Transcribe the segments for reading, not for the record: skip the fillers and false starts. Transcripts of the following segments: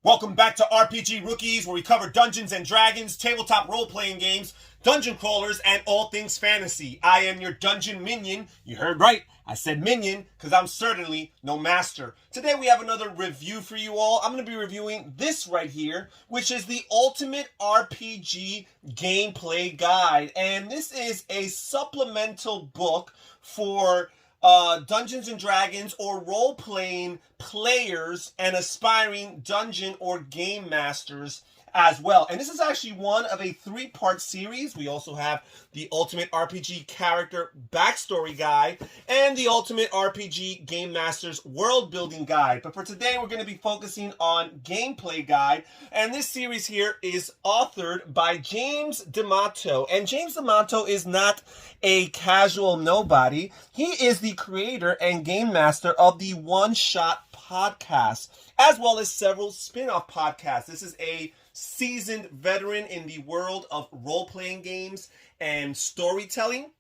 Welcome back to RPG Rookies, where we cover Dungeons and Dragons, tabletop role-playing games, dungeon crawlers, and all things fantasy. I am your dungeon minion. You heard right. I said minion because I'm certainly no master. Today we have another review for you all. I'm going to be reviewing this right here, which is the Ultimate RPG Gameplay Guide. And this is a supplemental book for Dungeons and Dragons or role-playing players and aspiring dungeon or game masters as well. And this is actually one of a 3-part series. We also have the Ultimate RPG Character Backstory Guide and the Ultimate RPG Game Master's World Building Guide. But for today, we're going to be focusing on Gameplay Guide. And this series here is authored by James D'Amato. And James D'Amato is not a casual nobody. He is the creator and game master of the One Shot podcast, as well as several spin-off podcasts. This is a seasoned veteran in the world of role-playing games and storytelling.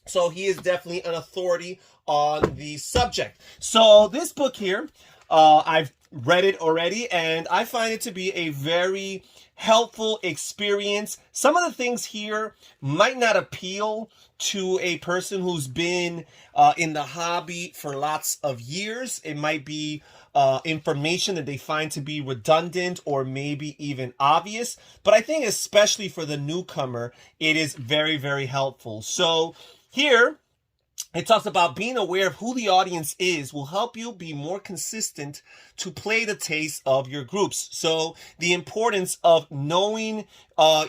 So he is definitely an authority on the subject. So this book here, I've read it already, and I find it to be a very helpful experience. Some of the things here might not appeal to a person who's been in the hobby for lots of years. It might be information that they find to be redundant or maybe even obvious. But I think especially for the newcomer, it is very, very helpful. So here, it talks about being aware of who the audience is will help you be more consistent to play the taste of your groups. So the importance of knowing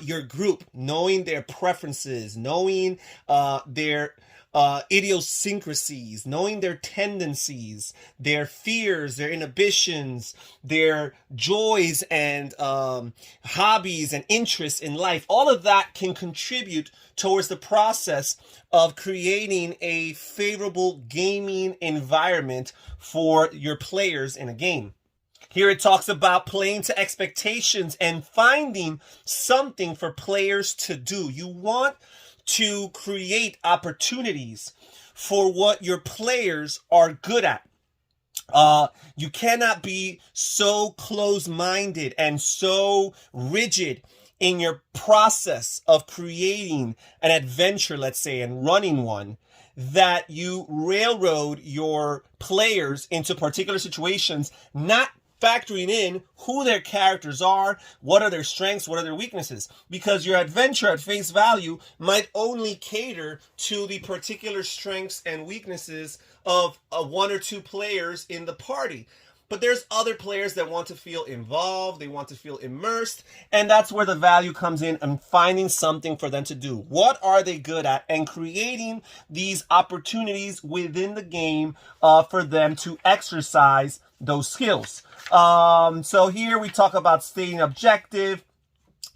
your group, knowing their preferences, knowing their idiosyncrasies, knowing their tendencies, their fears, their inhibitions, their joys and hobbies and interests in life. All of that can contribute towards the process of creating a favorable gaming environment for your players in a game. Here it talks about playing to expectations and finding something for players to do. You want to create opportunities for what your players are good at. You cannot be so close-minded and so rigid in your process of creating an adventure, let's say, and running one, that you railroad your players into particular situations, not factoring in who their characters are, what are their strengths, what are their weaknesses, because your adventure at face value might only cater to the particular strengths and weaknesses of one or two players in the party. But there's other players that want to feel involved, they want to feel immersed, and that's where the value comes in and finding something for them to do. What are they good at? And creating these opportunities within the game for them to exercise those skills. So here we talk about staying objective.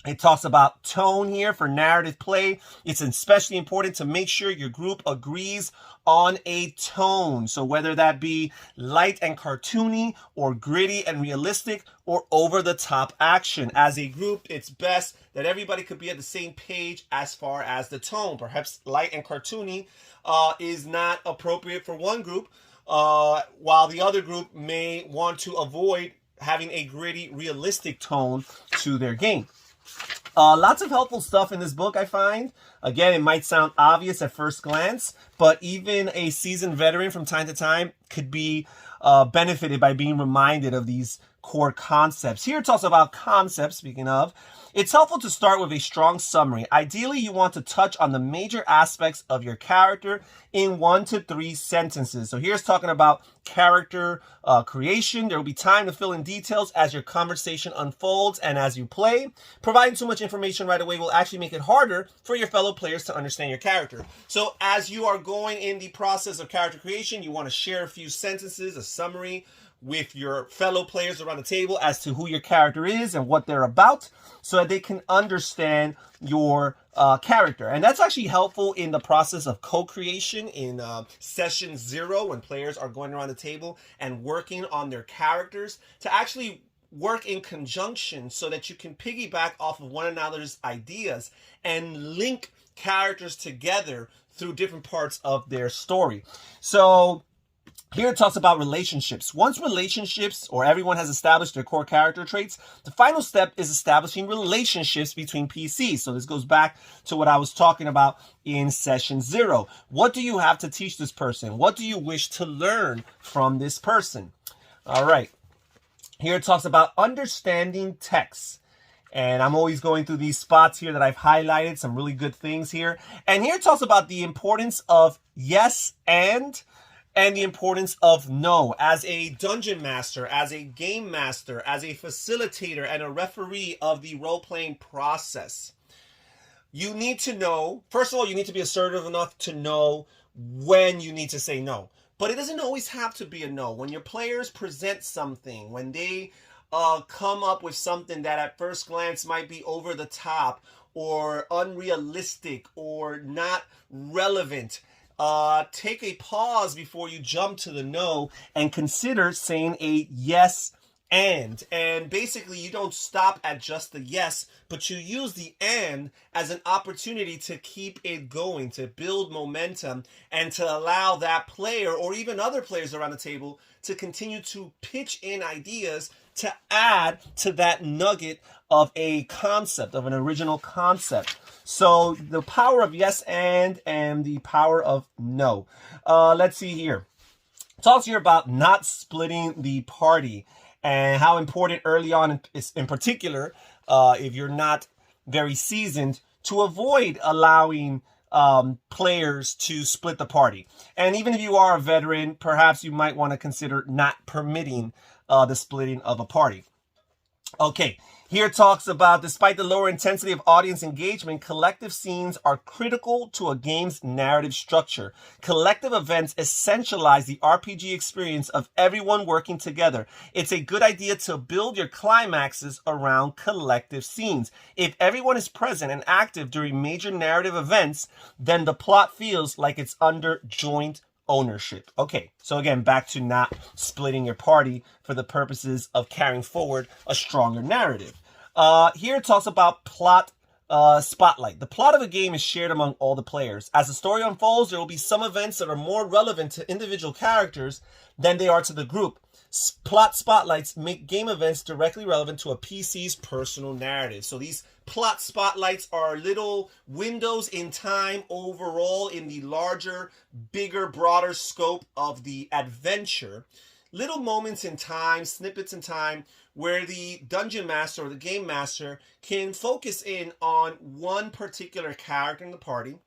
It talks about tone here for narrative play. It's especially important to make sure your group agrees on a tone. So whether that be light and cartoony or gritty and realistic or over-the-top action. As a group, it's best that everybody could be at the same page as far as the tone. Perhaps light and cartoony is not appropriate for one group, while the other group may want to avoid having a gritty, realistic tone to their game. Lots of helpful stuff in this book, I find. Again, it might sound obvious at first glance, but even a seasoned veteran from time to time could be benefited by being reminded of these core concepts. Here it talks about concepts, speaking of. It's helpful to start with a strong summary. Ideally, you want to touch on the major aspects of your character in 1 to 3 sentences. So here's talking about character creation. There will be time to fill in details as your conversation unfolds and as you play. Providing too much information right away will actually make it harder for your fellow players to understand your character. So as you are going in the process of character creation, you want to share a few sentences, a summary, with your fellow players around the table as to who your character is and what they're about, so that they can understand your character. And that's actually helpful in the process of co-creation in session 0, when players are going around the table and working on their characters, to actually work in conjunction so that you can piggyback off of one another's ideas and link characters together through different parts of their story. So Here it talks about relationships. Once relationships or everyone has established their core character traits, the final step is establishing relationships between PCs. So this goes back to what I was talking about in session 0. What do you have to teach this person? What do you wish to learn from this person? All right. Here it talks about understanding text. And I'm always going through these spots here that I've highlighted, some really good things here. And here it talks about the importance of yes and the importance of no. As a dungeon master, as a game master, as a facilitator and a referee of the role-playing process, you need to know, first of all, you need to be assertive enough to know when you need to say no. But it doesn't always have to be a no. When your players present something, when they come up with something that at first glance might be over the top or unrealistic or not relevant, take a pause before you jump to the no and consider saying a yes and basically you don't stop at just the yes, but you use the and as an opportunity to keep it going, to build momentum, and to allow that player or even other players around the table to continue to pitch in ideas to add to that nugget of a concept, of an original concept. So the power of yes and the power of no. Let's see here. It talks here about not splitting the party and how important early on is, in particular, if you're not very seasoned, to avoid allowing players to split the party. And even if you are a veteran, perhaps you might want to consider not permitting the splitting of a party. Okay, here it talks about, despite the lower intensity of audience engagement, collective scenes are critical to a game's narrative structure. Collective events essentialize the RPG experience of everyone working together. It's a good idea to build your climaxes around collective scenes. If everyone is present and active during major narrative events, then the plot feels like it's under joint ownership. Okay, so again, back to not splitting your party for the purposes of carrying forward a stronger narrative. Here it talks about plot spotlight. The plot of a game is shared among all the players. As the story unfolds, there will be some events that are more relevant to individual characters than they are to the group. Plot spotlights make game events directly relevant to a PC's personal narrative. So these plot spotlights are little windows in time overall in the larger, bigger, broader scope of the adventure. Little moments in time, snippets in time, where the dungeon master or the game master can focus in on one particular character in the party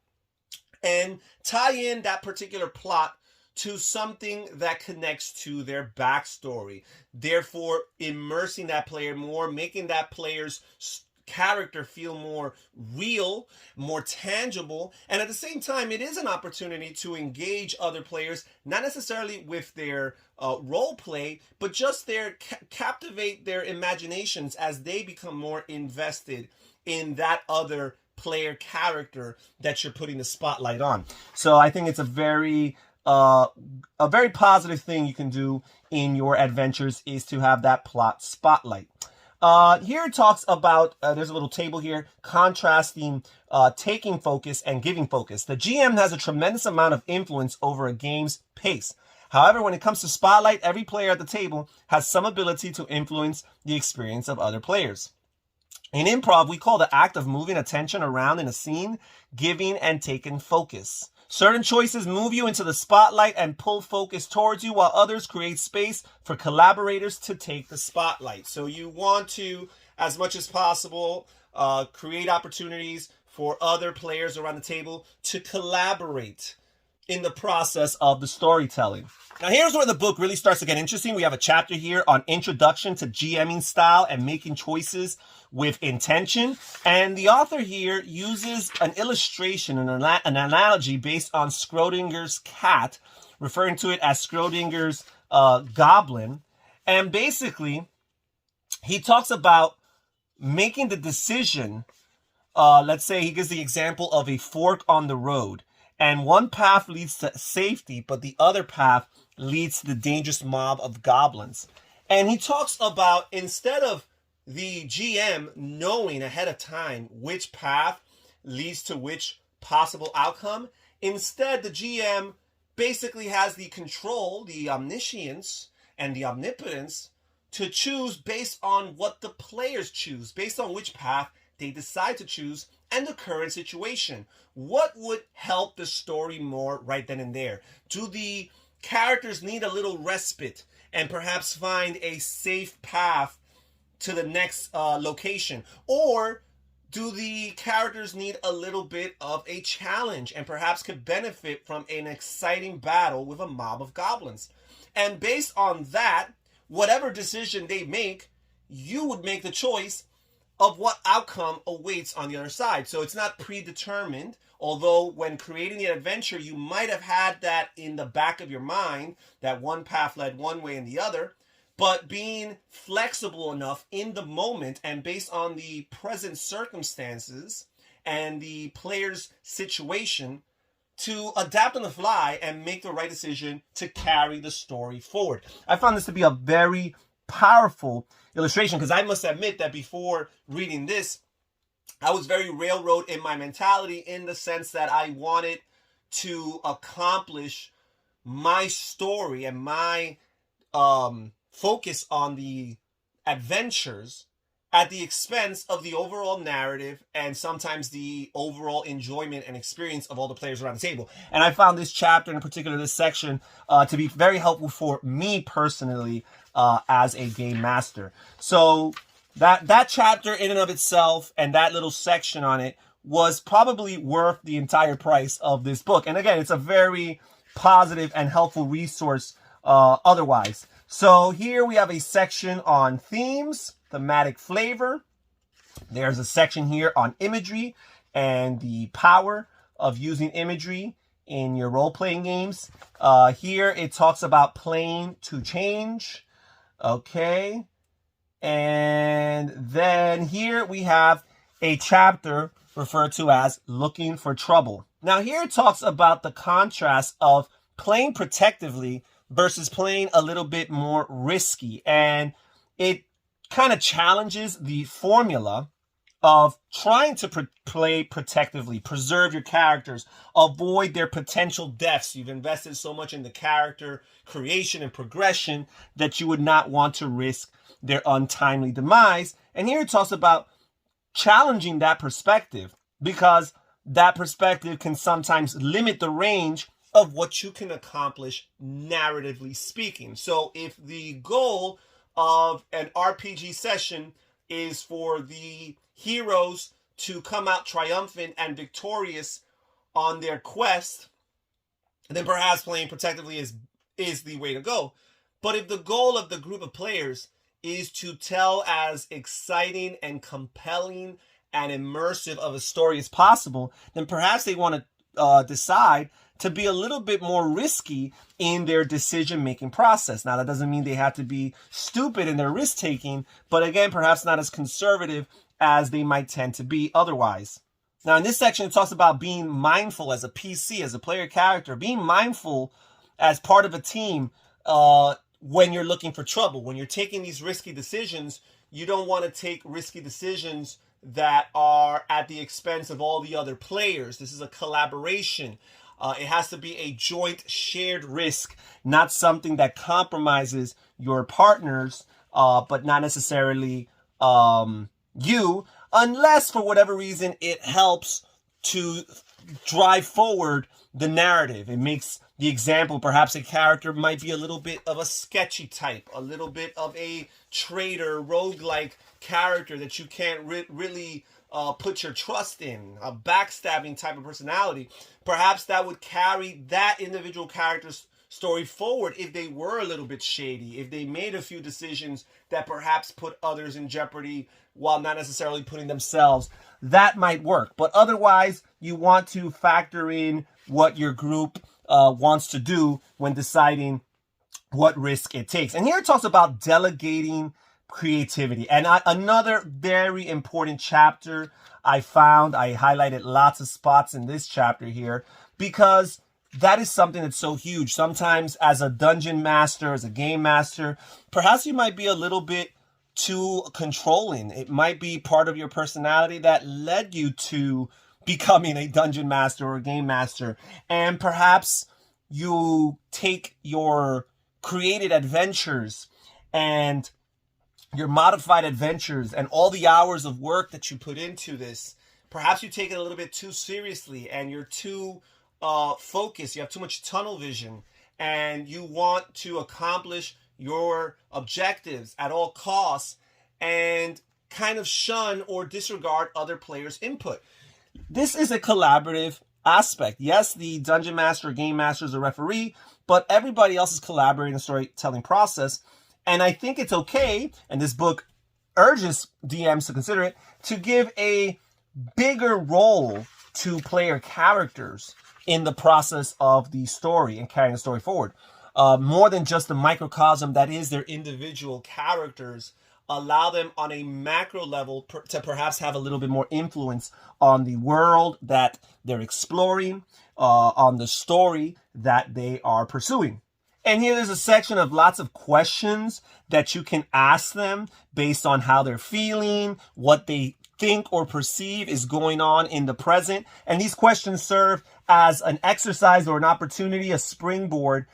and tie in that particular plot to something that connects to their backstory, therefore immersing that player more, making that player's character feel more real, more tangible, and at the same time, it is an opportunity to engage other players, not necessarily with their role play, but just their captivate their imaginations as they become more invested in that other player character that you're putting the spotlight on. So I think it's a very positive thing you can do in your adventures is to have that plot spotlight. Here it talks about, there's a little table here, contrasting taking focus and giving focus. The GM has a tremendous amount of influence over a game's pace. However, when it comes to spotlight, every player at the table has some ability to influence the experience of other players. In improv, we call the act of moving attention around in a scene giving and taking focus. Certain choices move you into the spotlight and pull focus towards you, while others create space for collaborators to take the spotlight. So you want to, as much as possible, create opportunities for other players around the table to collaborate in the process of the storytelling. Now here's where the book really starts to get interesting. We have a chapter here on introduction to GMming style and making choices with intention. And the author here uses an illustration, an analogy based on Schrodinger's cat, referring to it as Schrodinger's goblin. And basically, he talks about making the decision. Let's say he gives the example of a fork on the road. And one path leads to safety, but the other path leads to the dangerous mob of goblins. And he talks about, instead of the GM knowing ahead of time which path leads to which possible outcome, instead the GM basically has the control, the omniscience, and the omnipotence to choose based on what the players choose, based on which path they decide to choose and the current situation. What would help the story more right then and there? Do the characters need a little respite and perhaps find a safe path to the next location? Or do the characters need a little bit of a challenge and perhaps could benefit from an exciting battle with a mob of goblins? And based on that, whatever decision they make, you would make the choice of what outcome awaits on the other side. So it's not predetermined, although when creating the adventure, you might have had that in the back of your mind, that one path led one way and the other, but being flexible enough in the moment and based on the present circumstances and the player's situation to adapt on the fly and make the right decision to carry the story forward. I found this to be a very powerful illustration because I must admit that before reading this, I was very railroad in my mentality in the sense that I wanted to accomplish my story and my focus on the adventures at the expense of the overall narrative and sometimes the overall enjoyment and experience of all the players around the table. And I found this chapter, in particular this section, to be very helpful for me personally as a game master. So that chapter in and of itself and that little section on it was probably worth the entire price of this book. And again, it's a very positive and helpful resource otherwise. So here we have a section on themes, thematic flavor. There's a section here on imagery and the power of using imagery in your role-playing games. Here it talks about playing to change. Okay. And then here we have a chapter referred to as looking for trouble. Now here it talks about the contrast of playing protectively versus playing a little bit more risky. And it kind of challenges the formula of trying to play protectively, preserve your characters, avoid their potential deaths. You've invested so much in the character creation and progression that you would not want to risk their untimely demise. And here it talks about challenging that perspective because that perspective can sometimes limit the range of what you can accomplish narratively speaking. So if the goal of an RPG session is for the heroes to come out triumphant and victorious on their quest, then perhaps playing protectively is the way to go. But if the goal of the group of players is to tell as exciting and compelling and immersive of a story as possible, then perhaps they want to decide to be a little bit more risky in their decision-making process. Now, that doesn't mean they have to be stupid in their risk-taking, but again, perhaps not as conservative as they might tend to be otherwise. Now, in this section, it talks about being mindful as a PC, as a player character, being mindful as part of a team when you're looking for trouble. When you're taking these risky decisions, you don't want to take risky decisions that are at the expense of all the other players. This is a collaboration. It has to be a joint shared risk, not something that compromises your partners, but not necessarily you, unless for whatever reason it helps to drive forward the narrative. It makes the example, perhaps a character might be a little bit of a sketchy type, a little bit of a traitor, roguelike character that you can't really put your trust in, a backstabbing type of personality. Perhaps that would carry that individual character's story forward if they were a little bit shady, if they made a few decisions that perhaps put others in jeopardy while not necessarily putting themselves. That might work. But otherwise, you want to factor in what your group wants to do when deciding what risk it takes. And here it talks about delegating creativity. And another very important chapter I found. I highlighted lots of spots in this chapter here because that is something that's so huge. Sometimes as a dungeon master, as a game master, perhaps you might be a little bit too controlling. It might be part of your personality that led you to becoming a dungeon master or a game master. And perhaps you take your created adventures and your modified adventures and all the hours of work that you put into this, perhaps you take it a little bit too seriously and you're too focused, you have too much tunnel vision, and you want to accomplish your objectives at all costs and kind of shun or disregard other players' input. This is a collaborative aspect. Yes, the dungeon master, game master is a referee, but everybody else is collaborating in the storytelling process. And I think it's okay, and this book urges DMs to consider it, to give a bigger role to player characters in the process of the story and carrying the story forward. More than just the microcosm that is their individual characters, allow them on a macro level to perhaps have a little bit more influence on the world that they're exploring, on the story that they are pursuing. And here there's a section of lots of questions that you can ask them based on how they're feeling, what they think or perceive is going on in the present. And these questions serve as an exercise or an opportunity, a springboard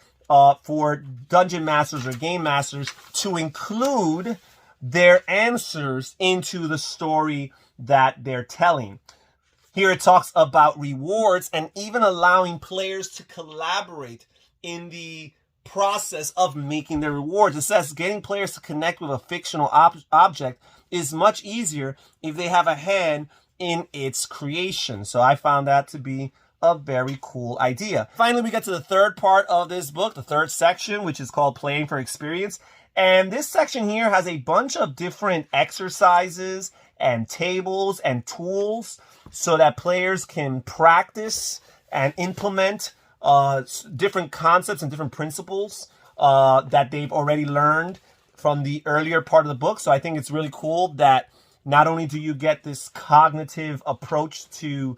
for dungeon masters or game masters to include their answers into the story that they're telling. Here it talks about rewards and even allowing players to collaborate in the process of making their rewards. It says getting players to connect with a fictional object is much easier if they have a hand in its creation. So I found that to be a very cool idea. Finally, we get to the third part of this book, the third section, which is called Playing for Experience. And this section here has a bunch of different exercises and tables and tools so that players can practice and implement different concepts and different principles that they've already learned from the earlier part of the book. So I think it's really cool that not only do you get this cognitive approach to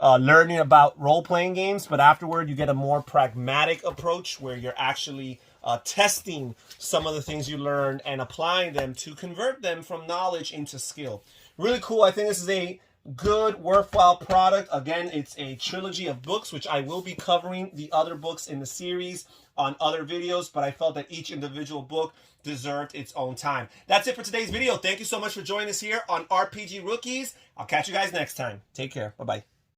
learning about role-playing games, but afterward you get a more pragmatic approach where you're actually testing some of the things you learned and applying them to convert them from knowledge into skill. Really cool. I think this is a good, worthwhile product. Again, it's a trilogy of books, which I will be covering the other books in the series on other videos, but I felt that each individual book deserved its own time. That's it for today's video. Thank you so much for joining us here on RPG Rookies. I'll catch you guys next time. Take care. Bye-bye.